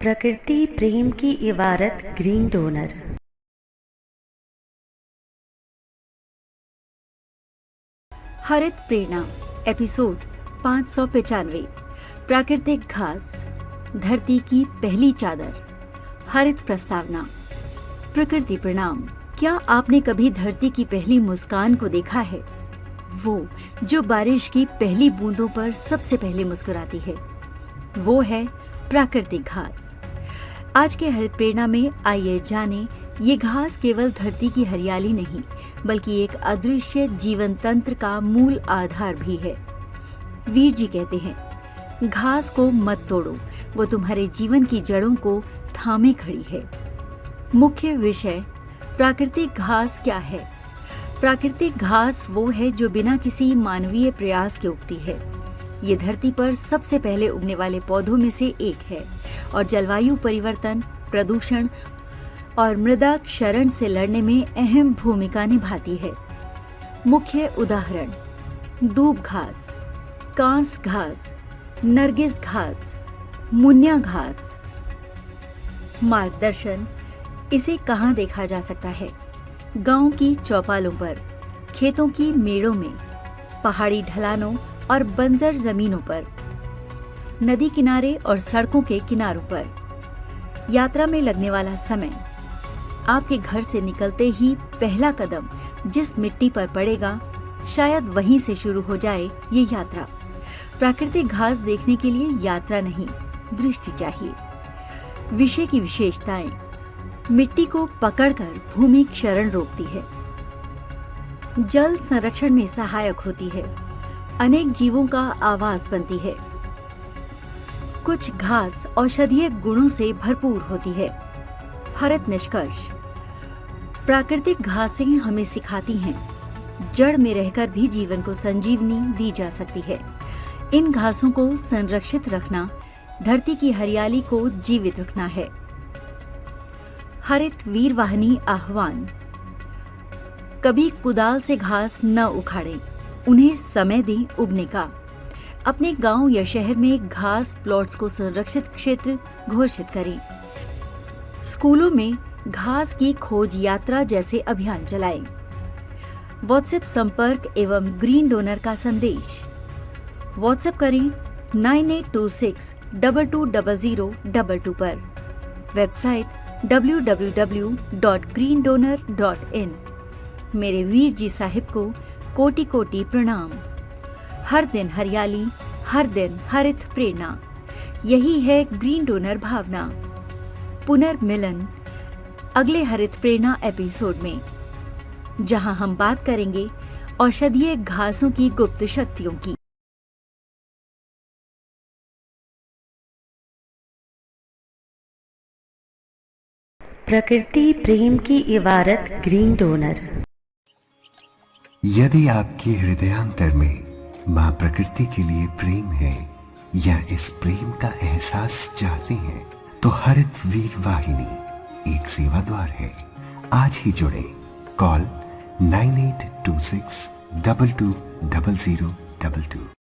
प्रकृति प्रेम की इबारत ग्रीन डोनर। हरित प्रेरणा एपिसोड 595। प्राकृतिक घास, धरती की पहली चादर। हरित प्रस्तावना। प्रकृति प्रणाम। क्या आपने कभी धरती की पहली मुस्कान को देखा है? वो जो बारिश की पहली बूंदों पर सबसे पहले मुस्कुराती है, वो है प्राकृतिक घास। आज के हरित प्रेरणा में आइए जाने, ये घास केवल धरती की हरियाली नहीं, बल्कि एक अदृश्य जीवन तंत्र का मूल आधार भी है। वीर जी कहते हैं, घास को मत तोड़ो, वो तुम्हारे जीवन की जड़ों को थामे खड़ी है। मुख्य विषय, प्राकृतिक घास क्या है? प्राकृतिक घास वो है जो बिना किसी मानवीय प्रयास के उगती है। ये धरती पर सबसे पहले उगने वाले पौधों में से एक है और जलवायु परिवर्तन, प्रदूषण और मृदा क्षरण से लड़ने में अहम भूमिका निभाती है। मुख्य उदाहरण: दूब घास, कांस घास, नरगिस घास, मुनिया घास। मार्गदर्शन: इसे कहाँ देखा जा सकता है? गांव की चौपालों पर, खेतों की मेड़ों में, पहाड़ी ढलानों और बंजर जमीनों पर, नदी किनारे और सड़कों के किनारों पर। यात्रा में लगने वाला समय: आपके घर से निकलते ही पहला कदम जिस मिट्टी पर पड़ेगा, शायद वहीं से शुरू हो जाए ये यात्रा। प्राकृतिक घास देखने के लिए यात्रा नहीं, दृष्टि चाहिए। विषय की विशेषताएं: मिट्टी को पकड़कर भूमि क्षरण रोकती है, जल संरक्षण में सहायक होती है, अनेक जीवों का आवास बनती है। कुछ घास औषधीय गुणों से भरपूर होती है। हरित निष्कर्ष: प्राकृतिक घासें हमें सिखाती हैं, जड़ में रहकर भी जीवन को संजीवनी दी जा सकती है। इन घासों को संरक्षित रखना, धरती की हरियाली को जीवित रखना है। हरित वीरवाहिनी आह्वान: कभी कुदाल से घास न उखाड़ें, उन्हें समय दें उगने का। अपने गांव या शहर में घास प्लॉट्स को संरक्षित क्षेत्र घोषित करें। स्कूलों में घास की खोज यात्रा जैसे अभियान चलाएं। व्हाट्सएप संपर्क एवं ग्रीन डोनर का संदेश: व्हाट्सएप करें 9826220022 पर। Website www.greendonor.in। मेरे वीर जी साहिब को कोटि कोटि प्रणाम। हर दिन हरियाली, हर दिन हरित प्रेरणा, यही है ग्रीन डोनर भावना। पुनर्मिलन अगले हरित प्रेरणा एपिसोड में, जहां हम बात करेंगे औषधीय घासों की गुप्त शक्तियों की। प्रकृति प्रेम की इबारत ग्रीन डोनर। यदि आपके हृदयांतर में मां प्रकृति के लिए प्रेम है या इस प्रेम का एहसास चाहते हैं, तो हरित वीर वाहिनी एक सेवा द्वार है। आज ही जुड़े। कॉल 9826220022।